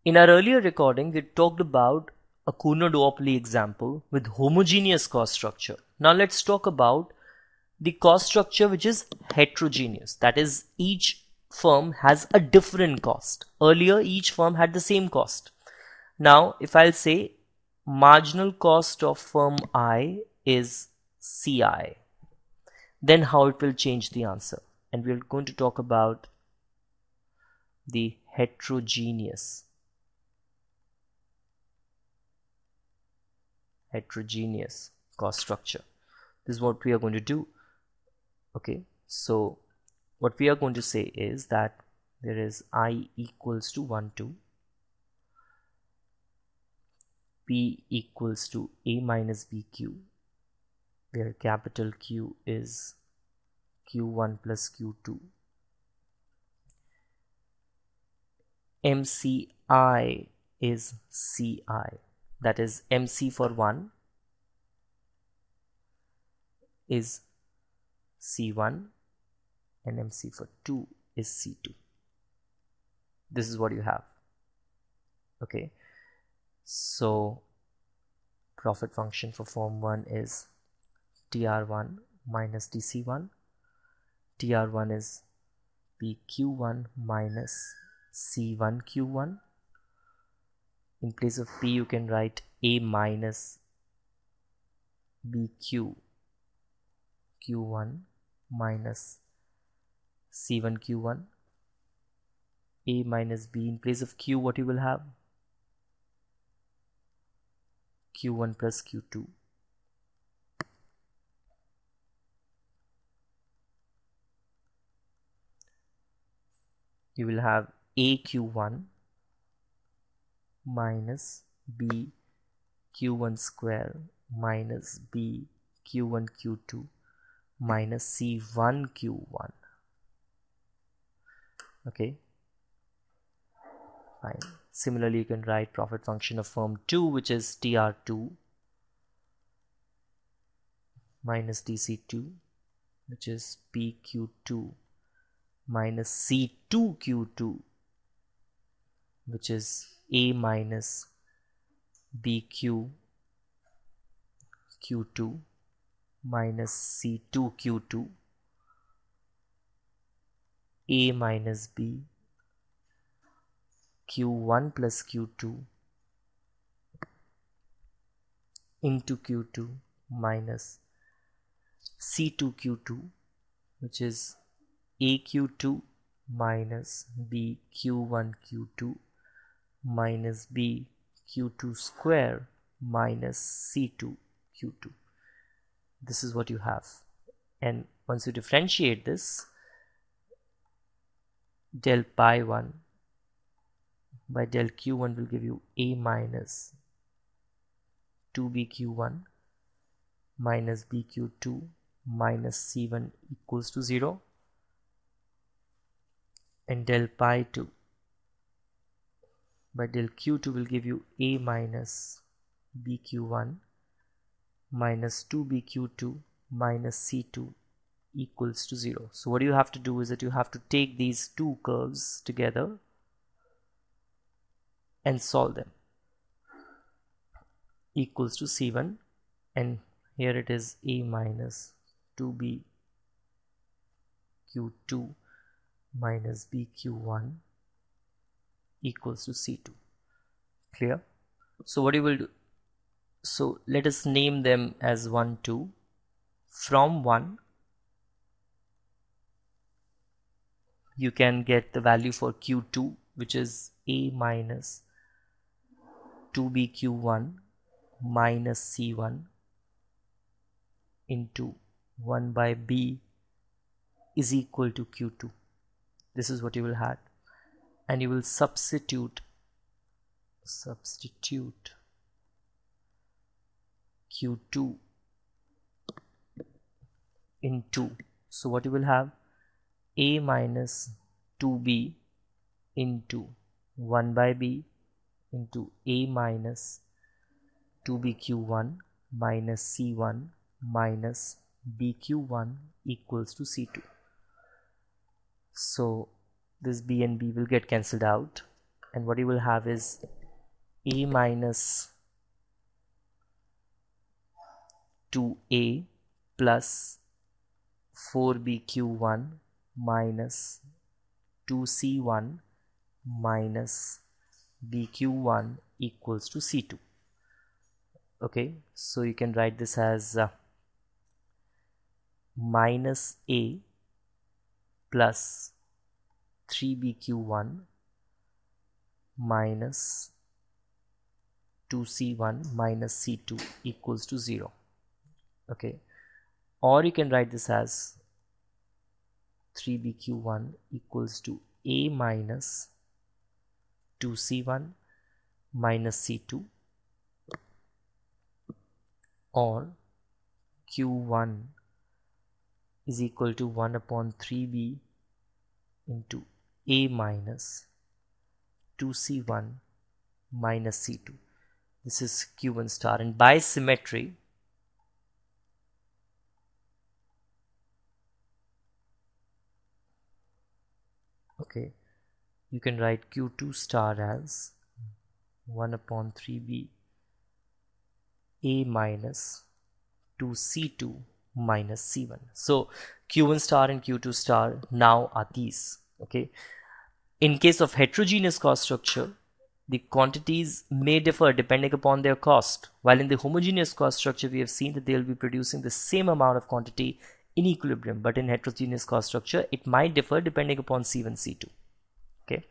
In our earlier recording, we talked about a Cournot duopoly example with homogeneous cost structure. Now let's talk about the cost structure which is heterogeneous. That is, each firm has a different cost. Earlier, each firm had the same cost. Now, if I'll say marginal cost of firm I is CI, then how it will change the answer. And we're going to talk about the heterogeneous cost structure. This is what we are going to do. Okay, so what we are going to say is that there is I equals to 1 to P equals to A minus BQ, where capital Q is Q1 plus Q2. MCI is CI, that is MC for 1 is C1 and MC for 2 is C2. This is what you have. Okay, so profit function for firm 1 is TR1 minus TC1. TR1 is PQ1 minus C1Q1. In place of P, you can write A minus BQ Q1 minus C1Q1. A minus B. In place of Q, what you will have? Q1 plus Q2. You will have AQ1 minus B Q1 square minus B Q1 Q2 minus C1 Q1. Okay, fine. Similarly, you can write profit function of firm 2, which is TR2 minus TC2, which is PQ2 minus C2Q2, which is A minus BQ Q2 minus C2Q2, A minus B Q1 plus Q2 into Q2 minus C2Q2, which is AQ2 minus BQ1 Q2 minus BQ2 square minus C2 Q2. This is what you have. And once you differentiate this, del pi 1 by del Q1 will give you A minus 2BQ1 minus BQ2 minus C1 equals to 0, and del pi 2 by del Q2 will give you A minus BQ1 minus 2BQ2 minus C2 equals to 0. So what you have to do is that you have to take these two curves together and solve them. Equals to C1, and here it is A minus 2BQ2 minus BQ1 equals to C2. Clear? So what you will do, so let us name them as 1, 2. From 1 you can get the value for Q2, which is A minus 2BQ1 minus C1 into 1 by B is equal to Q2. This is what you will have, and you will substitute Q2 in 2. So what you will have, A minus 2B into 1 by B into A minus 2BQ1 minus C1 minus BQ1 equals to C2. So this B and B will get cancelled out, and what you will have is A minus 2A plus 4BQ1 minus 2C1 minus BQ1 equals to C2. Okay, so you can write this as minus A plus 3BQ1 minus 2C1 minus C2 equals to 0. Okay, or you can write this as 3BQ1 equals to A minus 2C1 minus C2, or Q1 is equal to 1 upon 3B into A minus 2C1 minus C2. This is Q1 star, and by symmetry okay, you can write Q2 star as 1 upon 3B A minus 2C2 minus C1. So Q1 star and Q2 star now are these. Okay, in case of heterogeneous cost structure, the quantities may differ depending upon their cost, while in the homogeneous cost structure we have seen that they will be producing the same amount of quantity in equilibrium, but in heterogeneous cost structure it might differ depending upon C1, C2. Okay.